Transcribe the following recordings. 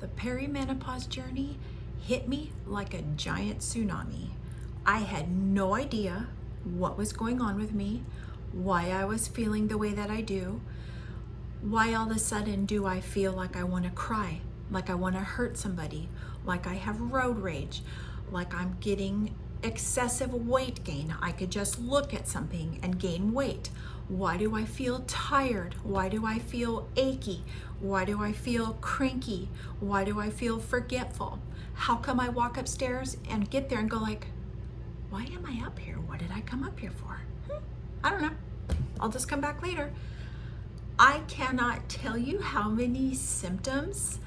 The perimenopause journey hit me like a giant tsunami. I had no idea what was going on with me, why I was feeling the way that I do, why all of a sudden do I feel like I want to cry, like I want to hurt somebody, like I have road rage, like I'm getting excessive weight gain. I could just look at something and gain weight. Why do I feel tired? Why do I feel achy? Why do I feel cranky? Why do I feel forgetful? How come I walk upstairs and get there and go like, why am I up here? What did I come up here for? I don't know. I'll just come back later. I cannot tell you how many symptoms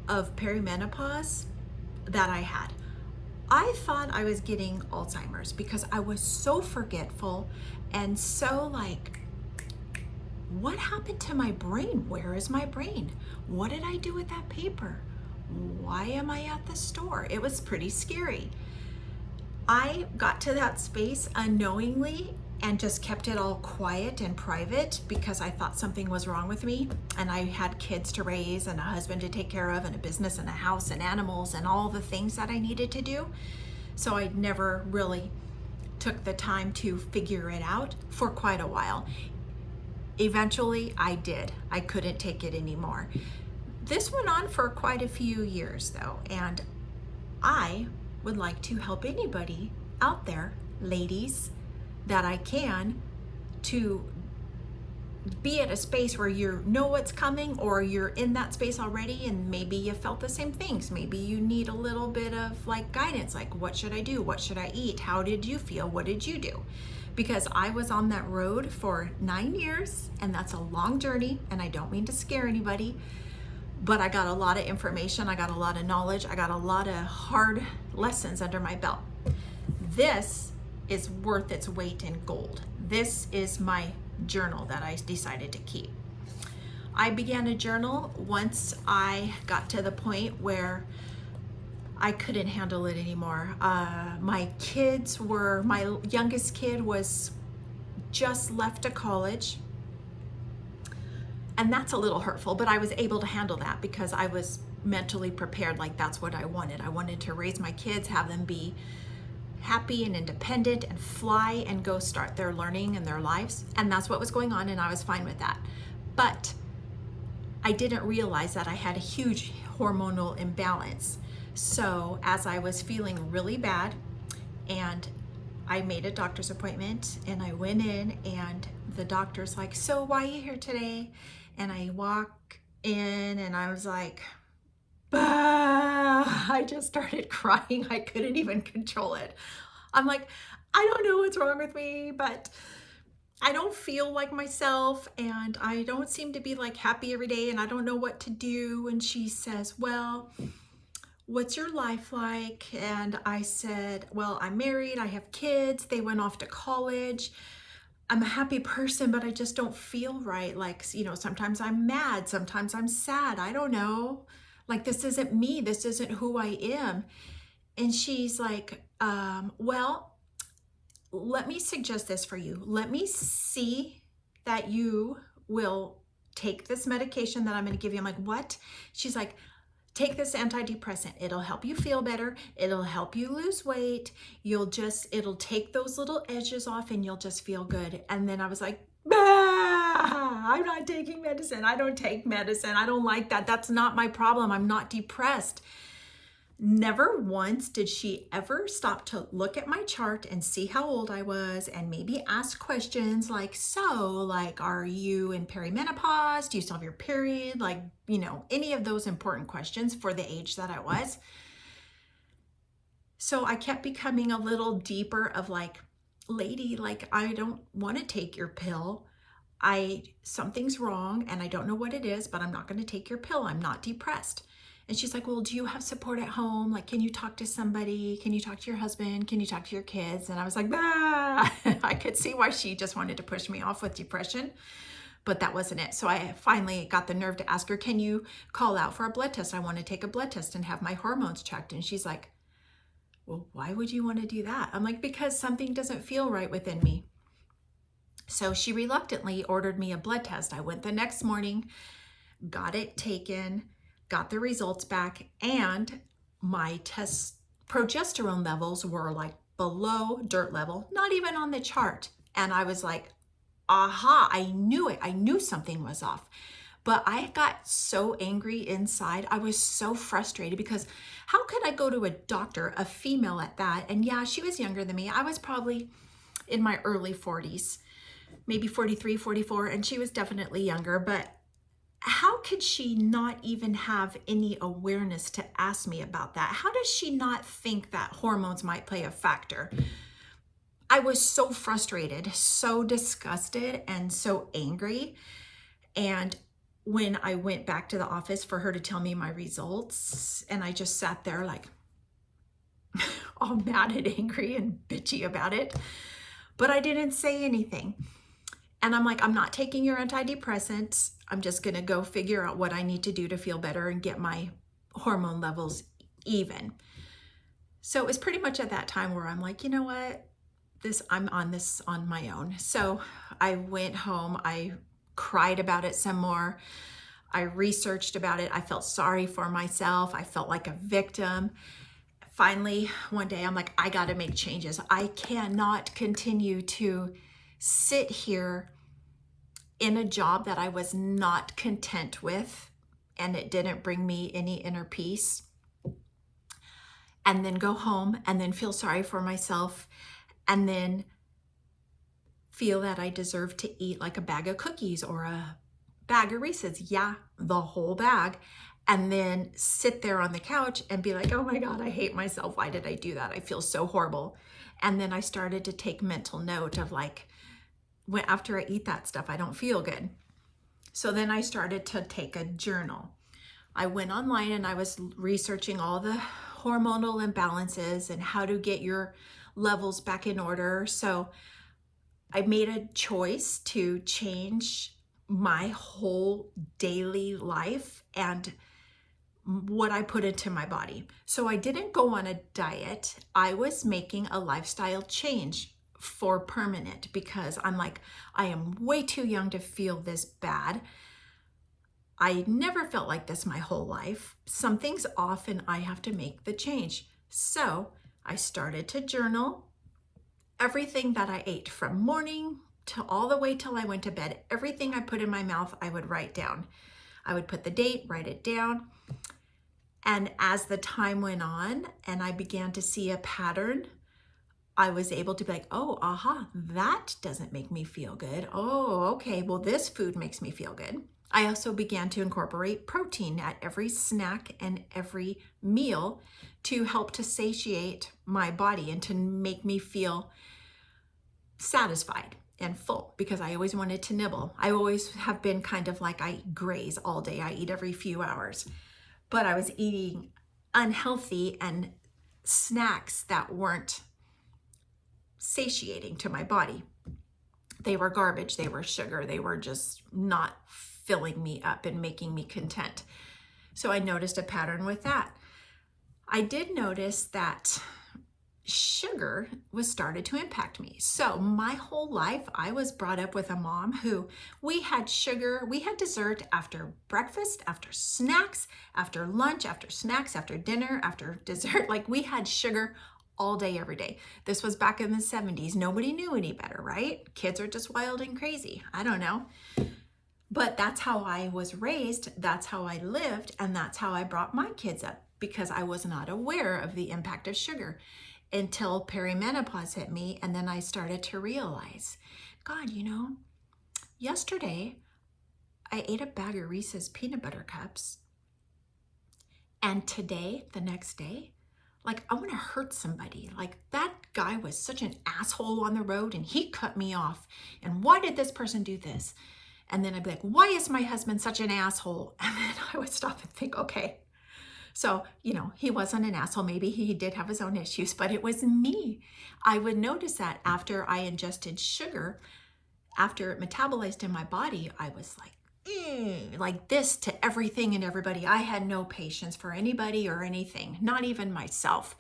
of perimenopause that I had. I thought I was getting Alzheimer's because I was so forgetful and so like, what happened to my brain? Where is my brain? What did I do with that paper? Why am I at the store? It was pretty scary. I got to that space unknowingly and just kept it all quiet and private because I thought something was wrong with me, and I had kids to raise and a husband to take care of and a business and a house and animals and all the things that I needed to do. So I never really took the time to figure it out for quite a while. Eventually I did. I couldn't take it anymore. This went on for quite a few years though, and I would like to help anybody out there, ladies, that I can, to be at a space where you know what's coming, or you're in that space already and maybe you felt the same things. Maybe you need a little bit of like guidance, like what should I do? What should I eat? How did you feel? What did you do? Because I was on that road for 9 years, and that's a long journey, and I don't mean to scare anybody, but I got a lot of information, I got a lot of knowledge, I got a lot of hard lessons under my belt. This is worth its weight in gold. This is my journal that I decided to keep. I began a journal once I got to the point where I couldn't handle it anymore. My youngest kid was just left to college, and that's a little hurtful, but I was able to handle that because I was mentally prepared. Like, that's what I wanted. I wanted to raise my kids, have them be happy and independent and fly and go start their learning and their lives. And that's what was going on, and I was fine with that. But I didn't realize that I had a huge hormonal imbalance. So as I was feeling really bad, and I made a doctor's appointment, and I went in, and the doctor's like, so why are you here today? And I walk in and I was like, I just started crying. I couldn't even control it. I'm like, I don't know what's wrong with me, but I don't feel like myself, and I don't seem to be like happy every day, and I don't know what to do. And she says, well, what's your life like? And I said, well, I'm married, I have kids, they went off to college. I'm a happy person, but I just don't feel right. Like, sometimes I'm mad, sometimes I'm sad. I don't know. Like, this isn't me. This isn't who I am. And she's like, well, let me suggest this for you. Let me see that you will take this medication that I'm going to give you. I'm like, what? She's like, take this antidepressant. It'll help you feel better. It'll help you lose weight. It'll take those little edges off, and you'll just feel good. And then I was like, I'm not taking medicine. I don't take medicine. I don't like that. That's not my problem. I'm not depressed. Never once did she ever stop to look at my chart and see how old I was, and maybe ask questions like, are you in perimenopause? Do you still have your period? Like, any of those important questions for the age that I was. So I kept becoming a little deeper of like, lady, like, I don't want to take your pill. Something's wrong and I don't know what it is, but I'm not going to take your pill. I'm not depressed. And she's like, well, do you have support at home? Like, can you talk to somebody? Can you talk to your husband? Can you talk to your kids? And I was like, I could see why she just wanted to push me off with depression, but that wasn't it. So I finally got the nerve to ask her, can you call out for a blood test? I want to take a blood test and have my hormones checked. And she's like, well, why would you want to do that? I'm like, because something doesn't feel right within me. So she reluctantly ordered me a blood test. I went the next morning, got it taken. got the results back, and my progesterone levels were like below dirt level, not even on the chart. And I was like, aha, I knew it. I knew something was off. But I got so angry inside. I was so frustrated because how could I go to a doctor, a female at that? And yeah, she was younger than me. I was probably in my early 40s, maybe 43, 44, and she was definitely younger. But how could she not even have any awareness to ask me about that? How does she not think that hormones might play a factor? I was so frustrated, so disgusted, and so angry. And when I went back to the office for her to tell me my results, and I just sat there like all mad and angry and bitchy about it, but I didn't say anything. And I'm like, I'm not taking your antidepressants. I'm just going to go figure out what I need to do to feel better and get my hormone levels even. So it was pretty much at that time where I'm like, you know what? I'm on this on my own. So I went home. I cried about it some more. I researched about it. I felt sorry for myself. I felt like a victim. Finally, one day I'm like, I got to make changes. I cannot continue to sit here in a job that I was not content with, and it didn't bring me any inner peace, and then go home and then feel sorry for myself, and then feel that I deserve to eat like a bag of cookies or a bag of Reese's. Yeah, the whole bag. And then sit there on the couch and be like, oh my God, I hate myself. Why did I do that? I feel so horrible. And then I started to take mental note of like, after I eat that stuff, I don't feel good. So then I started to take a journal. I went online and I was researching all the hormonal imbalances and how to get your levels back in order. So I made a choice to change my whole daily life and what I put into my body. So I didn't go on a diet. I was making a lifestyle change for permanent because I'm like, I am way too young to feel this bad. I never felt like this my whole life. Something's off and I have to make the change. So I started to journal everything that I ate from morning to all the way till I went to bed. Everything I put in my mouth, I would write down. I would put the date, write it down. And as the time went on and I began to see a pattern, I was able to be like, oh, aha, that doesn't make me feel good. Oh, okay, well, this food makes me feel good. I also began to incorporate protein at every snack and every meal to help to satiate my body and to make me feel satisfied and full, because I always wanted to nibble. I always have been kind of like, I graze all day. I eat every few hours, but I was eating unhealthy and snacks that weren't satiating to my body. They were garbage. They were sugar. They were just not filling me up and making me content. So I noticed a pattern with that. I did notice that sugar was started to impact me. So my whole life, I was brought up with a mom who we had sugar, we had dessert after breakfast, after snacks, after lunch, after snacks, after dinner, after dessert. Like we had sugar all day, every day. This was back in the 70s. Nobody knew any better, right? Kids are just wild and crazy. I don't know. But that's how I was raised. That's how I lived. And that's how I brought my kids up, because I was not aware of the impact of sugar until perimenopause hit me. And then I started to realize, God, yesterday I ate a bag of Reese's peanut butter cups. And today, the next day, like I want to hurt somebody. Like that guy was such an asshole on the road and he cut me off. And why did this person do this? And then I'd be like, why is my husband such an asshole? And then I would stop and think, okay, so, he wasn't an asshole. Maybe he did have his own issues, but it was me. I would notice that after I ingested sugar, after it metabolized in my body, I was like this to everything and everybody. I had no patience for anybody or anything, not even myself.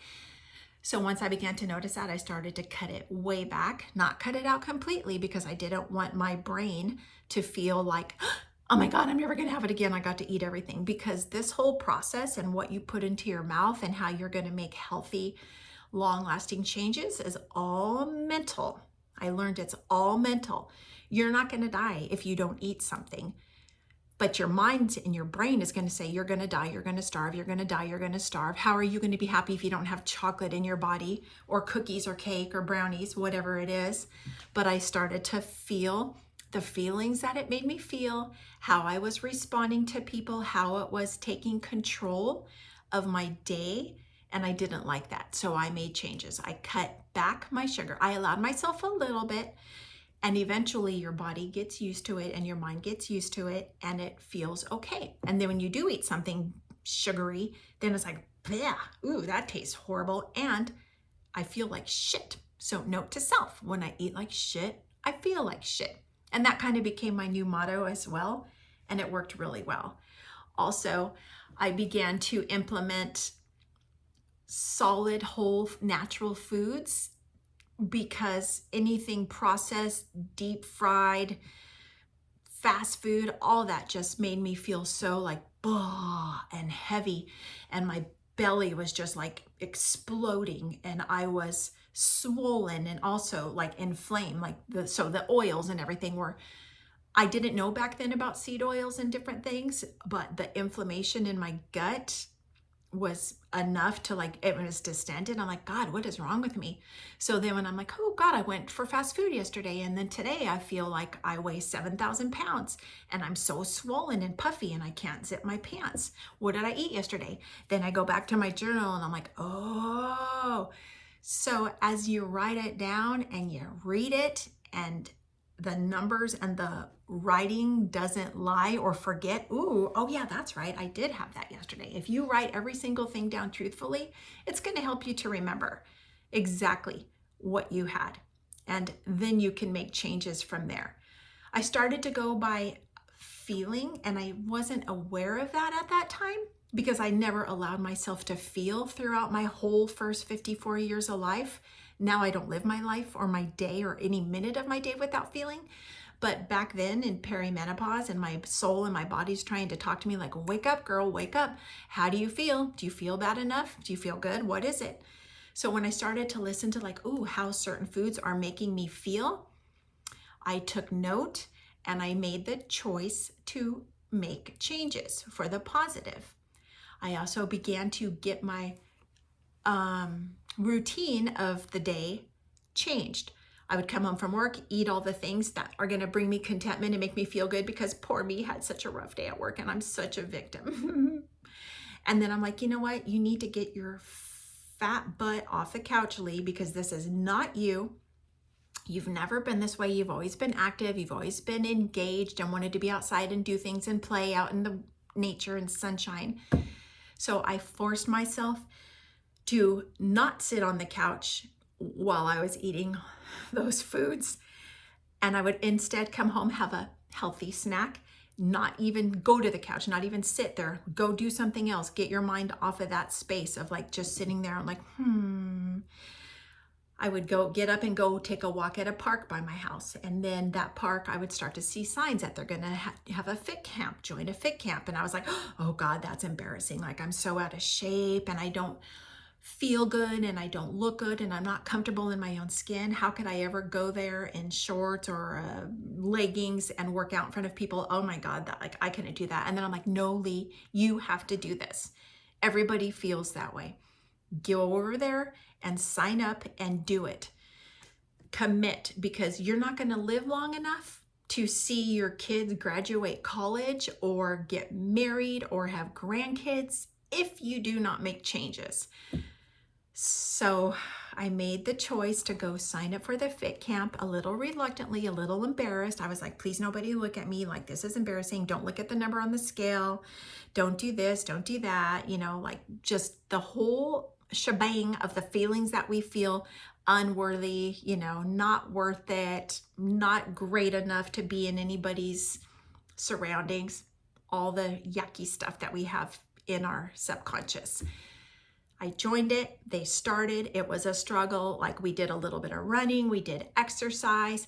So once I began to notice that, I started to cut it way back, not cut it out completely, because I didn't want my brain to feel like oh my God, I'm never going to have it again. I got to eat everything, because this whole process and what you put into your mouth and how you're going to make healthy, long-lasting changes is all mental. I learned it's all mental. You're not going to die if you don't eat something, but your mind and your brain is going to say, you're going to die, you're going to starve, you're going to die, you're going to starve. How are you going to be happy if you don't have chocolate in your body, or cookies or cake or brownies, whatever it is? But I started to feel the feelings that it made me feel, how I was responding to people, how it was taking control of my day. And I didn't like that. So I made changes. I cut back my sugar. I allowed myself a little bit. And eventually your body gets used to it and your mind gets used to it, and it feels okay. And then when you do eat something sugary, then it's like, bleh, ooh, that tastes horrible. And I feel like shit. So note to self, when I eat like shit, I feel like shit. And that kind of became my new motto as well. And it worked really well. Also, I began to implement solid, whole, natural foods, because anything processed, deep fried, fast food, all that just made me feel so like blah and heavy, and my belly was just like exploding, and I was swollen and also like inflamed, like the oils and everything were, I didn't know back then about seed oils and different things, but the inflammation in my gut was enough to like, it was distended. I'm like, God, what is wrong with me? So then when I'm like, oh God, I went for fast food yesterday, and then today I feel like I weigh 7,000 pounds and I'm so swollen and puffy and I can't zip my pants. What did I eat yesterday? Then I go back to my journal and I'm like, oh. So as you write it down and you read it, and the numbers and the writing doesn't lie or forget, ooh, oh yeah, that's right, I did have that yesterday. If you write every single thing down truthfully, it's going to help you to remember exactly what you had. And then you can make changes from there. I started to go by feeling, and I wasn't aware of that at that time, because I never allowed myself to feel throughout my whole first 54 years of life. Now I don't live my life or my day or any minute of my day without feeling. But back then in perimenopause, and my soul and my body's trying to talk to me like, wake up, girl, wake up. How do you feel? Do you feel bad enough? Do you feel good? What is it? So when I started to listen to like, ooh, how certain foods are making me feel, I took note and I made the choice to make changes for the positive. I also began to get my routine of the day changed. I would come home from work, eat all the things that are going to bring me contentment and make me feel good, because poor me had such a rough day at work and I'm such a victim. And then I'm like, you know what? You need to get your fat butt off the couch, Lee, because this is not you. You've never been this way. You've always been active. You've always been engaged and wanted to be outside and do things and play out in the nature and sunshine. So I forced myself to not sit on the couch while I was eating those foods. And I would instead come home, have a healthy snack, not even go to the couch, not even sit there, go do something else, get your mind off of that space of like just sitting there and like, I would go get up and go take a walk at a park by my house. And then that park, I would start to see signs that they're going to have a fit camp, join a fit camp. And I was like, oh God, that's embarrassing. Like I'm so out of shape and I don't feel good and I don't look good and I'm not comfortable in my own skin. How could I ever go there in shorts or leggings and work out in front of people? Oh my God, that like I couldn't do that. And then I'm like, no, Lee, you have to do this. Everybody feels that way. Go over there and sign up and do it. Commit, because you're not going to live long enough to see your kids graduate college or get married or have grandkids if you do not make changes. So I made the choice to go sign up for the fit camp, a little reluctantly, a little embarrassed. I was like, please nobody look at me like this is embarrassing. Don't look at the number on the scale. Don't do this, don't do that. You know, like just the whole shebang of the feelings that we feel unworthy, you know, not worth it, not great enough to be in anybody's surroundings, all the yucky stuff that we have in our subconscious. I joined it, they started, it was a struggle. Like we did a little bit of running, we did exercise.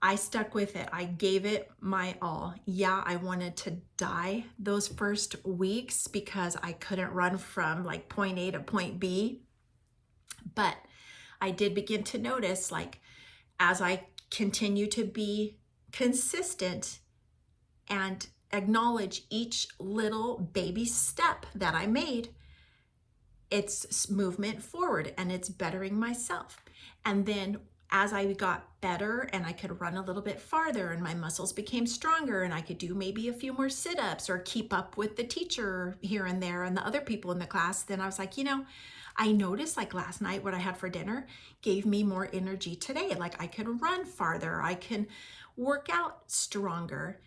I stuck with it. I gave it my all. Yeah, I wanted to die those first weeks because I couldn't run from like point A to point B. But I did begin to notice, like, as I continue to be consistent and acknowledge each little baby step that I made, it's movement forward and it's bettering myself. And then as I got better and I could run a little bit farther and my muscles became stronger and I could do maybe a few more sit-ups or keep up with the teacher here and there and the other people in the class, then I was like, I noticed like last night what I had for dinner gave me more energy today. Like I could run farther, I can work out stronger.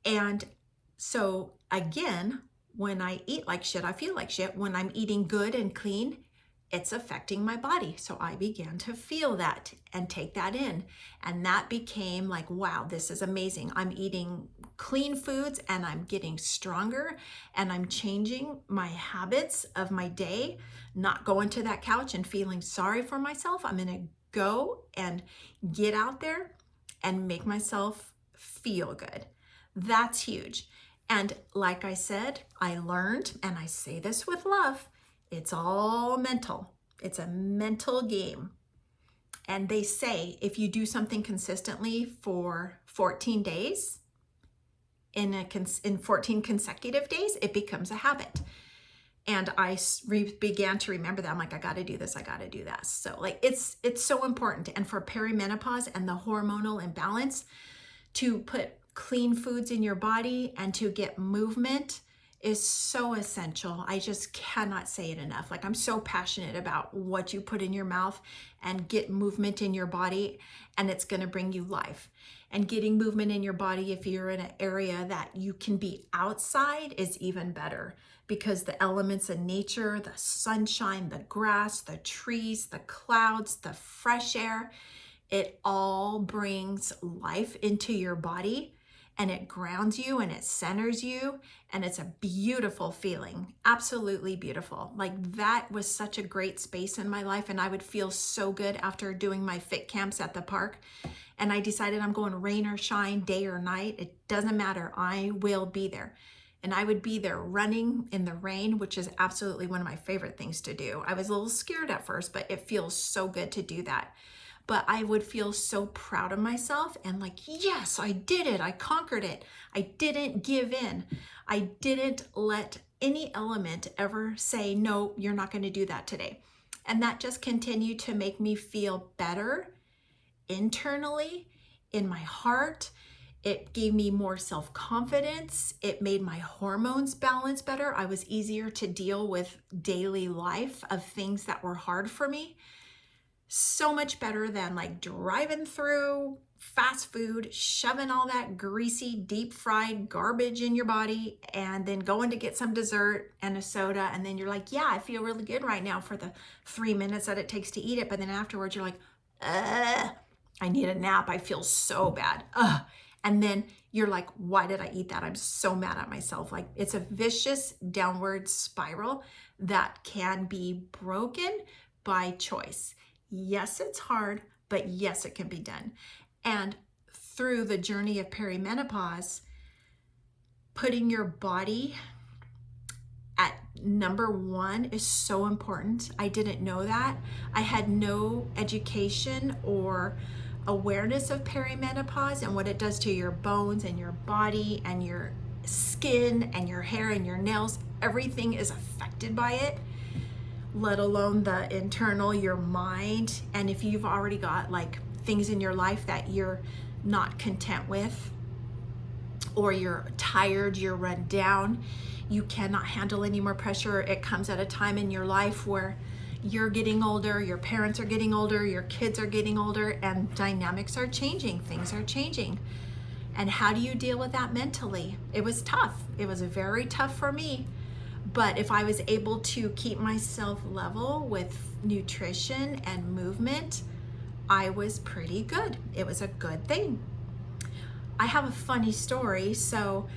And so again, when I eat like shit, I feel like shit. When I'm eating good and clean, it's affecting my body. So I began to feel that and take that in. And that became like, wow, this is amazing. I'm eating clean foods and I'm getting stronger and I'm changing my habits of my day, not going to that couch and feeling sorry for myself. I'm going to go and get out there and make myself feel good. That's huge. And like I said, I learned, and I say this with love, it's all mental. It's a mental game. And they say if you do something consistently for 14 days, in 14 consecutive days, it becomes a habit. And I began to remember that. I'm like, I got to do this. I got to do that. So like, it's so important. And for perimenopause and the hormonal imbalance, to put clean foods in your body and to get movement is so essential. I just cannot say it enough. Like I'm so passionate about what you put in your mouth and get movement in your body, and it's going to bring you life. And getting movement in your body, if you're in an area that you can be outside, is even better, because the elements of nature, the sunshine, the grass, the trees, the clouds, the fresh air, it all brings life into your body. And it grounds you and it centers you, and it's a beautiful feeling, absolutely beautiful. Like that was such a great space in my life, and I would feel so good after doing my fit camps at the park. And I decided I'm going rain or shine, day or night, it doesn't matter, I will be there. And I would be there running in the rain, which is absolutely one of my favorite things to do. I was a little scared at first, but it feels so good to do that. But I would feel so proud of myself and like, yes, I did it. I conquered it. I didn't give in. I didn't let any element ever say, no, you're not going to do that today. And that just continued to make me feel better internally, in my heart. It gave me more self-confidence. It made my hormones balance better. I was easier to deal with daily life of things that were hard for me. So much better than like driving through fast food, shoving all that greasy, deep fried garbage in your body, and then going to get some dessert and a soda. And then you're like, yeah, I feel really good right now for the 3 minutes that it takes to eat it. But then afterwards you're like, I need a nap. I feel so bad. And then you're like, why did I eat that? I'm so mad at myself. Like it's a vicious downward spiral that can be broken by choice. Yes, it's hard, but yes, it can be done. And through the journey of perimenopause, putting your body at number one is so important. I didn't know that. I had no education or awareness of perimenopause and what it does to your bones and your body and your skin and your hair and your nails. Everything is affected by it, let alone the internal, your mind. And if you've already got like things in your life that you're not content with, or you're tired, you're run down, you cannot handle any more pressure. It comes at a time in your life where you're getting older, your parents are getting older, your kids are getting older, and dynamics are changing, things are changing. And how do you deal with that mentally? It was tough. It was very tough for me. But if I was able to keep myself level with nutrition and movement, I was pretty good. It was a good thing. I have a funny story. So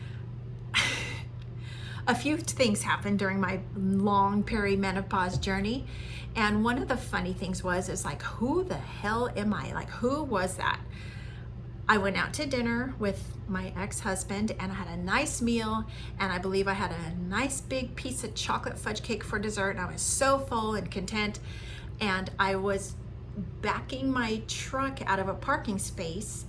a few things happened during my long perimenopause journey. And one of the funny things is like, who the hell am I? Like, who was that? I went out to dinner with my ex-husband and I had a nice meal, and I believe I had a nice big piece of chocolate fudge cake for dessert, and I was so full and content. And I was backing my truck out of a parking space,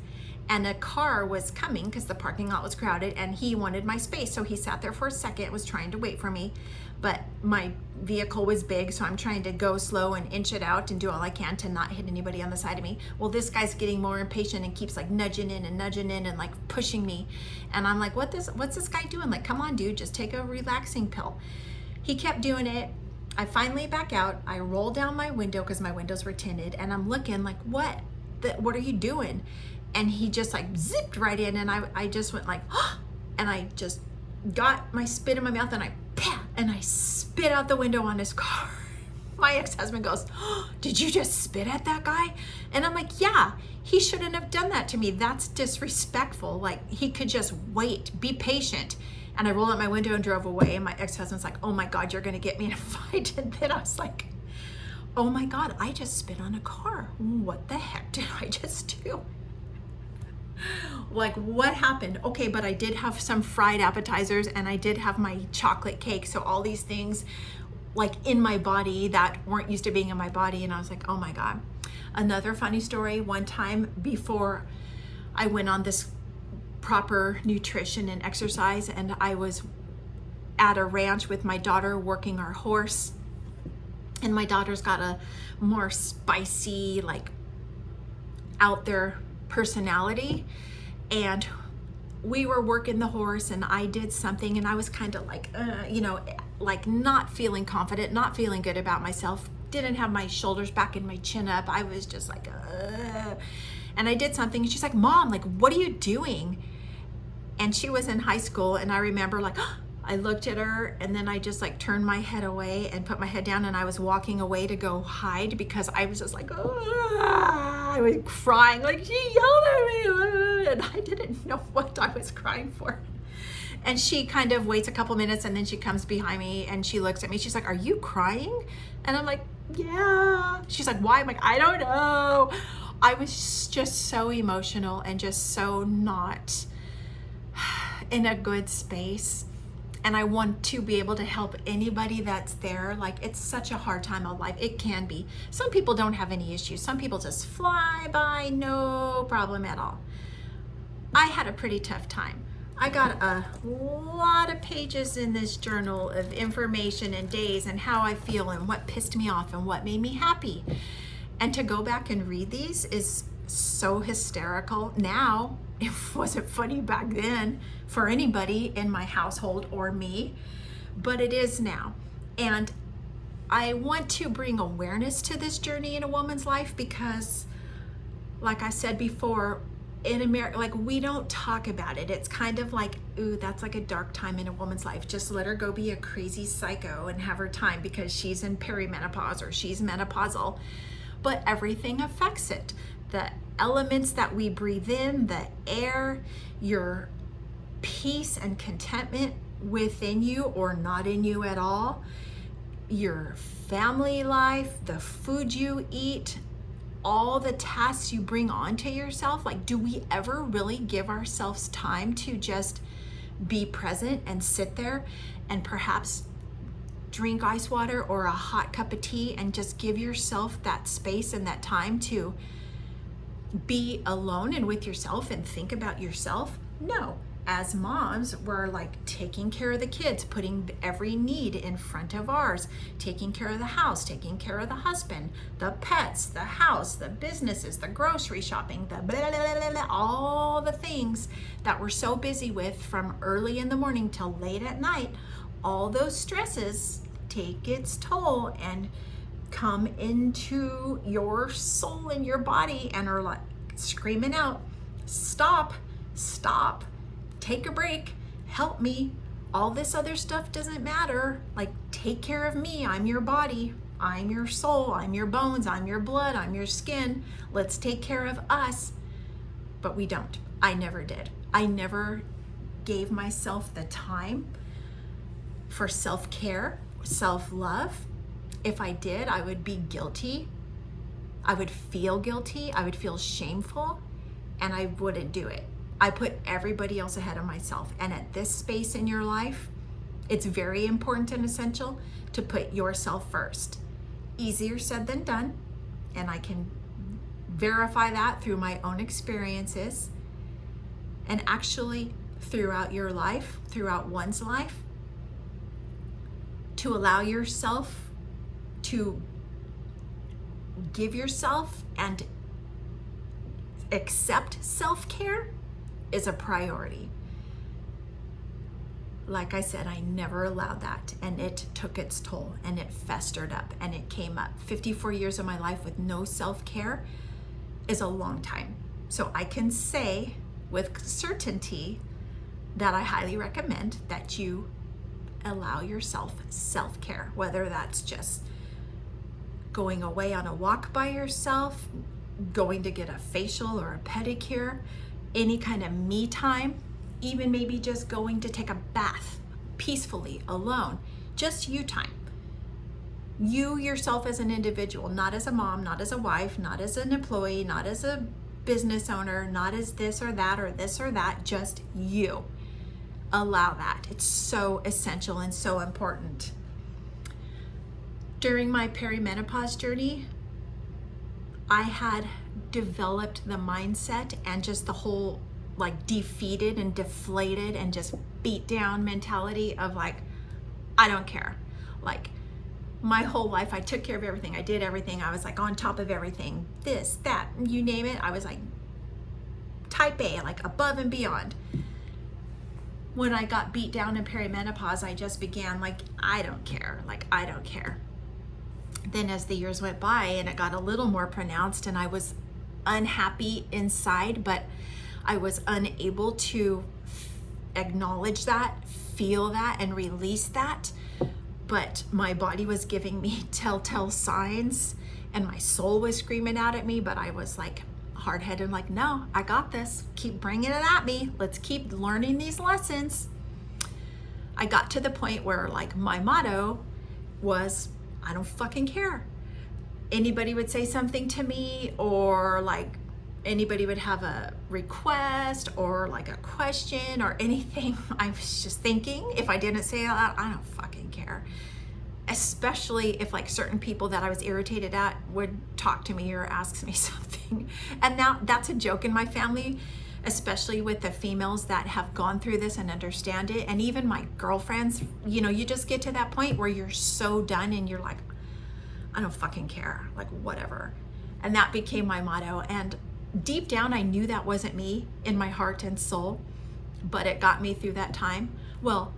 and a car was coming because the parking lot was crowded, and he wanted my space. So he sat there for a second, was trying to wait for me, but my vehicle was big, so I'm trying to go slow and inch it out and do all I can to not hit anybody on the side of me. Well, this guy's getting more impatient and keeps like nudging in and like pushing me. And I'm like, what's this guy doing? Like, come on, dude, just take a relaxing pill. He kept doing it. I finally back out. I roll down my window because my windows were tinted, and I'm looking like, what are you doing? And he just like zipped right in, and I just went like, oh, and I just got my spit in my mouth, and I spit out the window on his car. My ex-husband goes, oh, did you just spit at that guy? And I'm like, yeah, he shouldn't have done that to me. That's disrespectful. Like, he could just wait, be patient. And I rolled out my window and drove away. And my ex-husband's like, oh my God, you're gonna get me in a fight. And then I was like, oh my God, I just spit on a car. What the heck did I just do? Like, what happened? Okay, but I did have some fried appetizers, and I did have my chocolate cake. So all these things like in my body that weren't used to being in my body. And I was like, oh my God. Another funny story, one time before I went on this proper nutrition and exercise, and I was at a ranch with my daughter working our horse, and my daughter's got a more spicy, like out there personality, and we were working the horse, and I did something, and I was kind of like, like not feeling confident, not feeling good about myself, didn't have my shoulders back and my chin up. I was just like, and I did something, and she's like, Mom, like, what are you doing? And she was in high school, and I remember like, I looked at her, and then I just like turned my head away and put my head down, and I was walking away to go hide because I was just like, I was crying, like she yelled at me, and I didn't know what I was crying for. And she kind of waits a couple minutes, and then she comes behind me and she looks at me. She's like, are you crying? And I'm like, yeah. She's like, why? I'm like, I don't know. I was just so emotional and just so not in a good space. And I want to be able to help anybody that's there. Like, it's such a hard time of life. It can be. Some people don't have any issues. Some people just fly by, no problem at all. I had a pretty tough time. I got a lot of pages in this journal of information and days and how I feel and what pissed me off and what made me happy. And to go back and read these is so hysterical. Now, it wasn't funny back then for anybody in my household or me, but it is now. And I want to bring awareness to this journey in a woman's life because, like I said before, in America, like, we don't talk about it. It's kind of like, ooh, that's like a dark time in a woman's life. Just let her go be a crazy psycho and have her time because she's in perimenopause or she's menopausal. But everything affects it. The elements that we breathe in, the air, your peace and contentment within you or not in you at all, your family life, the food you eat, all the tasks you bring onto yourself. Like, do we ever really give ourselves time to just be present and sit there and perhaps drink ice water or a hot cup of tea and just give yourself that space and that time to be alone and with yourself and think about yourself? No. As moms, we're like taking care of the kids, putting every need in front of ours, taking care of the house, taking care of the husband, the pets, the house, the businesses, the grocery shopping, the blah, blah, blah, blah, all the things that we're so busy with from early in the morning till late at night. All those stresses take its toll and come into your soul and your body and are like screaming out, stop, stop. Take a break, help me. All this other stuff doesn't matter. Like, take care of me. I'm your body. I'm your soul. I'm your bones. I'm your blood. I'm your skin. Let's take care of us. But we don't. I never did. I never gave myself the time for self-care, self-love. If I did, I would be guilty. I would feel guilty. I would feel shameful. and I wouldn't do it. I put everybody else ahead of myself. And at this space in your life, it's very important and essential to put yourself first. Easier said than done, and I can verify that through my own experiences. And actually, throughout your life, throughout one's life, to allow yourself to give yourself and accept self-care is a priority. Like I said, I never allowed that, and it took its toll, and it festered up, and it came up. 54 years of my life with no self-care is a long time. So I can say with certainty that I highly recommend that you allow yourself self-care, whether that's just going away on a walk by yourself, going to get a facial or a pedicure, any kind of me time, even maybe just going to take a bath peacefully alone, just you time. You yourself as an individual, not as a mom, not as a wife, not as an employee, not as a business owner, not as this or that or this or that, just you. Allow that. It's so essential and so important. During my perimenopause journey, I had developed the mindset and just the whole like defeated and deflated and just beat down mentality of like, I don't care. Like my whole life, I took care of everything. I did everything. I was like on top of everything. This, that, you name it. I was like type A, like above and beyond. When I got beat down in perimenopause, I just began like, I don't care. Like, I don't care. Then as the years went by and it got a little more pronounced and I was unhappy inside, but I was unable to acknowledge that, feel that, and release that. But my body was giving me telltale signs and my soul was screaming out at me, but I was like hard-headed, like, no, I got this. Keep bringing it at me. Let's keep learning these lessons. I got to the point where like my motto was, I don't fucking care. Anybody would say something to me, or like anybody would have a request or like a question or anything. I was just thinking, if I didn't say it out loud, I don't fucking care. Especially if like certain people that I was irritated at would talk to me or ask me something. And now that's a joke in my family, especially with the females that have gone through this and understand it. And even my girlfriends, you know, you just get to that point where you're so done and you're like, I don't fucking care, like whatever. And that became my motto. And deep down, I knew that wasn't me in my heart and soul, but it got me through that time. Well,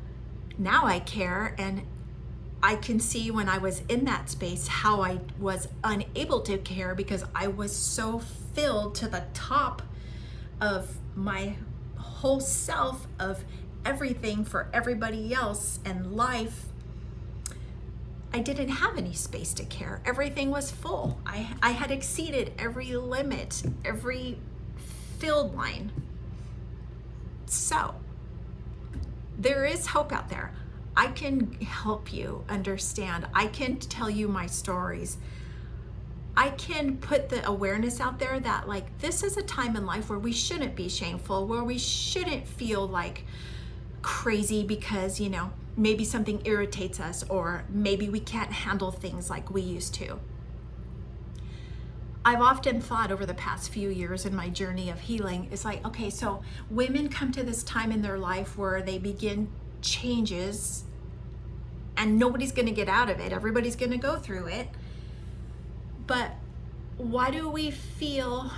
now I care, and I can see when I was in that space how I was unable to care because I was so filled to the top of my whole self of everything for everybody else and life. I didn't have any space to care. Everything was full. I had exceeded every limit, every filled line. So there is hope out there. I can help you understand. I can tell you my stories. I can put the awareness out there that like this is a time in life where we shouldn't be shameful, where we shouldn't feel like crazy because, you know, maybe something irritates us or maybe we can't handle things like we used to. I've often thought over the past few years in my journey of healing, it's like, okay, so women come to this time in their life where they begin changes and nobody's going to get out of it. Everybody's going to go through it. But why do we feel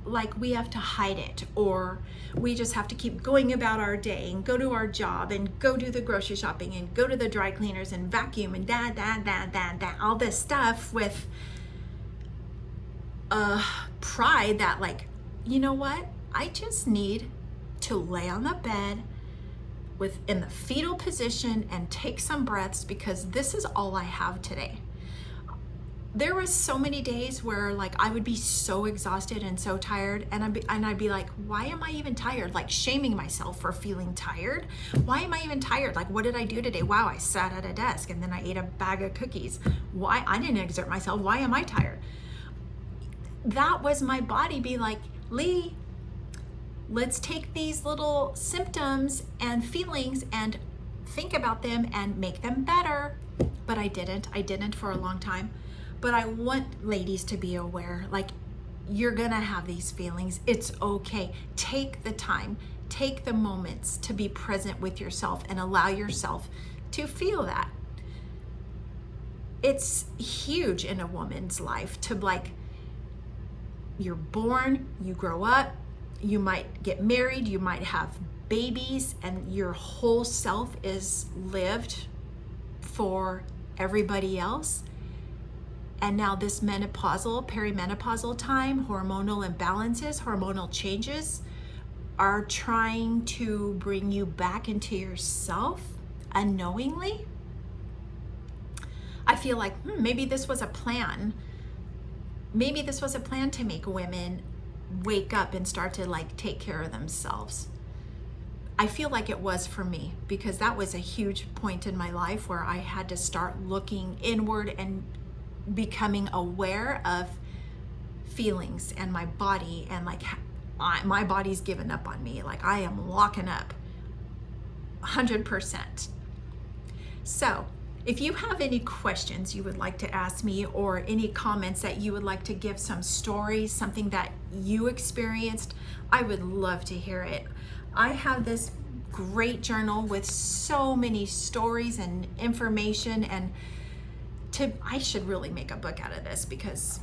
like we have to hide it, or we just have to keep going about our day and go to our job and go do the grocery shopping and go to the dry cleaners and vacuum and all this stuff with pride that like, you know what? I just need to lay on the bed in the fetal position and take some breaths because this is all I have today. There was so many days where like I would be so exhausted and so tired, and I'd be like, why am I even tired? Like shaming myself for feeling tired. Why am I even tired? Like, what did I do today? Wow, I sat at a desk and then I ate a bag of cookies. Why? I didn't exert myself. Why am I tired? That was my body be like, Lee, Let's take these little symptoms and feelings and think about them and make them better. But I didn't for a long time. But I want ladies to be aware, like, you're gonna have these feelings. It's okay. Take the time, take the moments to be present with yourself and allow yourself to feel that. It's huge in a woman's life to, like, you're born, you grow up, you might get married, you might have babies, and your whole self is lived for everybody else. And now this menopausal, perimenopausal time, hormonal imbalances, hormonal changes are trying to bring you back into yourself unknowingly. I feel like maybe this was a plan. Maybe this was a plan to make women wake up and start to, like, take care of themselves. I feel like it was for me, because that was a huge point in my life where I had to start looking inward and becoming aware of feelings and my body, and like my body's given up on me. Like, I am locking up 100%. So if you have any questions you would like to ask me, or any comments that you would like to give, some stories, something that you experienced, I would love to hear it. I have this great journal with so many stories and information, and I should really make a book out of this, because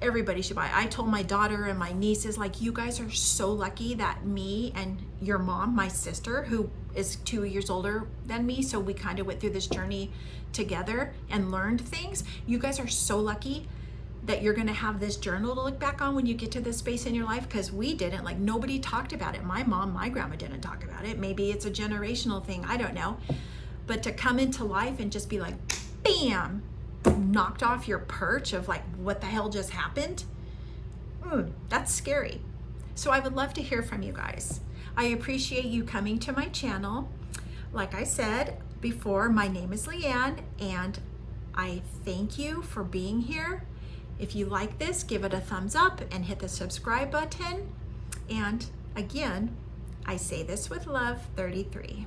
everybody should buy it. I told my daughter and my nieces, like, you guys are so lucky that me and your mom, my sister, who is 2 years older than me, so we kind of went through this journey together and learned things. You guys are so lucky that you're going to have this journal to look back on when you get to this space in your life, because we didn't. Like, nobody talked about it. My mom, my grandma didn't talk about it. Maybe it's a generational thing, I don't know. But to come into life and just be like, bam, knocked off your perch of, like, what the hell just happened? That's scary. So I would love to hear from you guys. I appreciate you coming to my channel. Like I said before, my name is Leanne, and I thank you for being here. If you like this, give it a thumbs up and hit the subscribe button. And again, I say this with love, 33.